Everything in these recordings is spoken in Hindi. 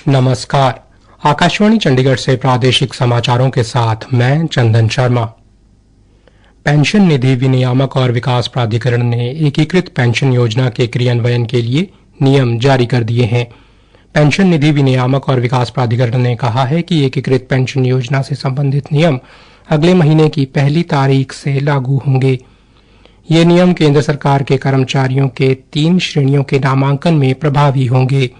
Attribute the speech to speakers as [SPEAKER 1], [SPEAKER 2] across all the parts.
[SPEAKER 1] नमस्कार। आकाशवाणी चंडीगढ़ से प्रादेशिक समाचारों के साथ मैं चंदन शर्मा। पेंशन निधि विनियामक और विकास प्राधिकरण ने एकीकृत पेंशन योजना के क्रियान्वयन के लिए नियम जारी कर दिए हैं। पेंशन निधि विनियामक और विकास प्राधिकरण ने कहा है कि एकीकृत पेंशन योजना से संबंधित नियम अगले महीने की पहली तारीख से लागू होंगे। ये नियम केंद्र सरकार के कर्मचारियों के 3 श्रेणियों के नामांकन में प्रभावी होंगे।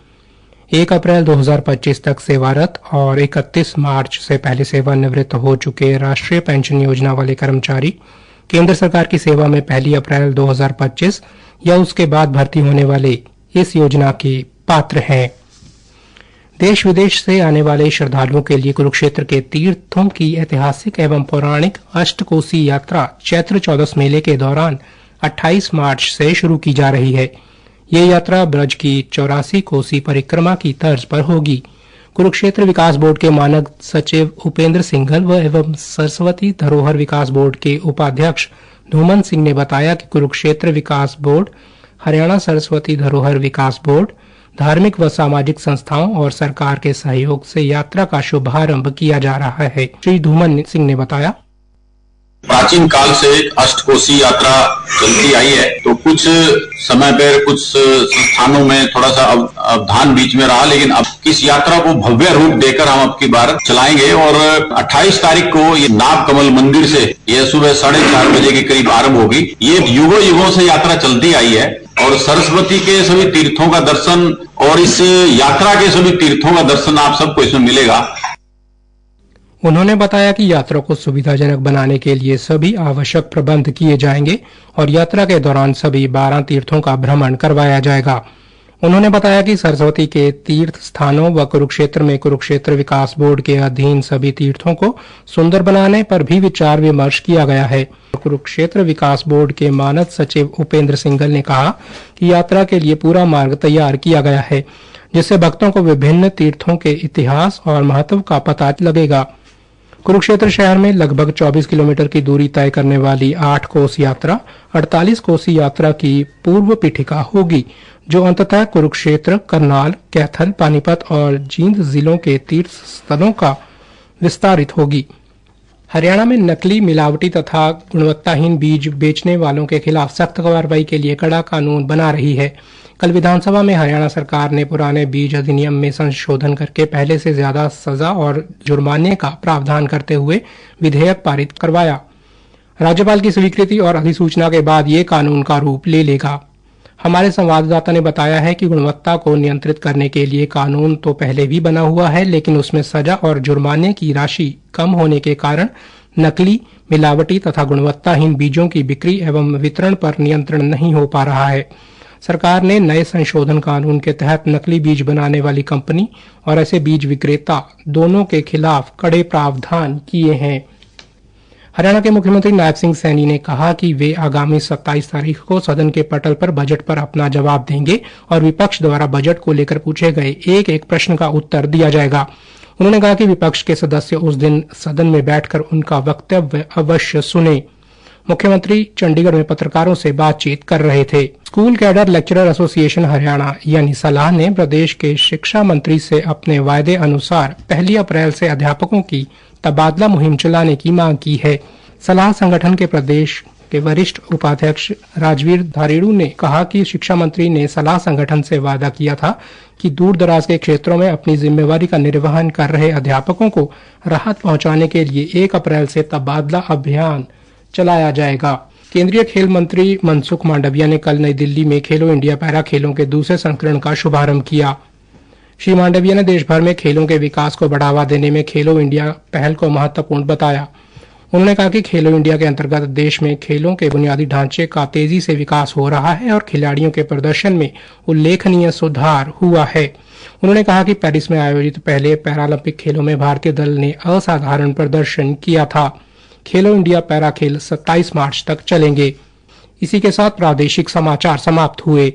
[SPEAKER 1] 1 अप्रैल 2025 तक सेवारत और 31 मार्च से पहले सेवानिवृत्त हो चुके राष्ट्रीय पेंशन योजना वाले कर्मचारी केंद्र सरकार की सेवा में 1 अप्रैल 2025 या उसके बाद भर्ती होने वाले इस योजना के पात्र हैं। देश विदेश से आने वाले श्रद्धालुओं के लिए कुरुक्षेत्र के तीर्थों की ऐतिहासिक एवं पौराणिक अष्टकोसी यात्रा चैत्र चौदस मेले के दौरान 28 मार्च से शुरू की जा रही है। ये यात्रा ब्रज की 84 कोसी परिक्रमा की तर्ज पर होगी। कुरुक्षेत्र विकास बोर्ड के मानद सचिव उपेंद्र सिंघल व एवं सरस्वती धरोहर विकास बोर्ड के उपाध्यक्ष धूमन सिंह ने बताया कि कुरुक्षेत्र विकास बोर्ड, हरियाणा सरस्वती धरोहर विकास बोर्ड, धार्मिक व सामाजिक संस्थाओं और सरकार के सहयोग से यात्रा का शुभारंभ किया जा रहा है। श्री धूमन सिंह ने बताया,
[SPEAKER 2] प्राचीन काल से अष्टकोसी यात्रा चलती आई है, तो कुछ समय पर कुछ संस्थानों में थोड़ा सा अवधान बीच में रहा, लेकिन अब इस यात्रा को भव्य रूप देकर हम अब की बार चलाएंगे और 28 तारीख को ये नाग कमल मंदिर से यह सुबह 4:30 बजे के करीब आरंभ होगी। ये युगों युगों से यात्रा चलती आई है और सरस्वती के सभी तीर्थों का दर्शन और इस यात्रा के सभी तीर्थों का दर्शन आप सबको इसमें मिलेगा।
[SPEAKER 1] उन्होंने बताया कि यात्रा को सुविधाजनक बनाने के लिए सभी आवश्यक प्रबंध किए जाएंगे और यात्रा के दौरान सभी 12 तीर्थों का भ्रमण करवाया जाएगा। उन्होंने बताया कि सरस्वती के तीर्थ स्थानों व कुरुक्षेत्र में कुरुक्षेत्र विकास बोर्ड के अधीन सभी तीर्थों को सुंदर बनाने पर भी विचार विमर्श किया गया है। कुरुक्षेत्र विकास बोर्ड के मानद सचिव उपेंद्र सिंघल ने कहा कि यात्रा के लिए पूरा मार्ग तैयार किया गया है, जिससे भक्तों को विभिन्न तीर्थों के इतिहास और महत्व का पता लगेगा। कुरुक्षेत्र शहर में लगभग 24 किलोमीटर की दूरी तय करने वाली 8 कोस यात्रा 48 कोसी यात्रा की पूर्व पीठिका होगी, जो अंततः कुरुक्षेत्र, करनाल, कैथल, पानीपत और जींद जिलों के तीर्थ स्थलों का विस्तारित होगी। हरियाणा में नकली, मिलावटी तथा गुणवत्ताहीन बीज बेचने वालों के खिलाफ सख्त कार्रवाई के लिए कड़ा कानून बना रही है। कल विधानसभा में हरियाणा सरकार ने पुराने बीज अधिनियम में संशोधन करके पहले से ज्यादा सजा और जुर्माने का प्रावधान करते हुए विधेयक पारित करवाया। राज्यपाल की स्वीकृति और अधिसूचना के बाद ये कानून का रूप ले लेगा। हमारे संवाददाता ने बताया है कि गुणवत्ता को नियंत्रित करने के लिए कानून तो पहले भी बना हुआ है, लेकिन उसमें सजा और जुर्माने की राशि कम होने के कारण नकली, मिलावटी तथा गुणवत्ताहीन बीजों की बिक्री एवं वितरण पर नियंत्रण नहीं हो पा रहा है। सरकार ने नए संशोधन कानून के तहत नकली बीज बनाने वाली कंपनी और ऐसे बीज विक्रेता दोनों के खिलाफ कड़े प्रावधान किए हैं। हरियाणा के मुख्यमंत्री नायब सिंह सैनी ने कहा कि वे आगामी 27 तारीख को सदन के पटल पर बजट पर अपना जवाब देंगे और विपक्ष द्वारा बजट को लेकर पूछे गए एक प्रश्न का उत्तर दिया जाएगा। उन्होंने कहा कि विपक्ष के सदस्य उस दिन सदन में बैठकर उनका वक्तव्य अवश्य सुने। मुख्यमंत्री चंडीगढ़ में पत्रकारों से बातचीत कर रहे थे। School cadre lecturer association Haryana यानी सलाह ने प्रदेश के शिक्षा मंत्री से अपने वायदे अनुसार 1 अप्रैल से अध्यापकों की तबादला मुहिम चलाने की मांग की है। सलाह संगठन के प्रदेश के वरिष्ठ उपाध्यक्ष राजवीर धारीड़ू ने कहा कि शिक्षा मंत्री ने सलाह संगठन से वादा किया था कि दूर दराज के क्षेत्रों में अपनी जिम्मेवारी का निर्वहन कर रहे अध्यापकों को राहत पहुंचाने के लिए 1 अप्रैल से तबादला अभियान चलाया जाएगा। केंद्रीय खेल मंत्री मनसुख मांडविया ने कल नई दिल्ली में खेलो इंडिया पैरा खेलों के दूसरे संस्करण का शुभारंभ किया। श्री मांडविया ने देश भर में खेलों के विकास को बढ़ावा देने में खेलो इंडिया पहल को महत्वपूर्ण बताया। उन्होंने कहा कि खेलो इंडिया के अंतर्गत देश में खेलों के बुनियादी ढांचे का तेजी से विकास हो रहा है और खिलाड़ियों के प्रदर्शन में उल्लेखनीय सुधार हुआ है। उन्होंने कहा कि पेरिस में आयोजित पहले पैरालंपिक खेलों में भारतीय दल ने असाधारण प्रदर्शन किया था। खेलो इंडिया पैरा खेल 27 मार्च तक चलेंगे। इसी के साथ प्रादेशिक समाचार समाप्त हुए।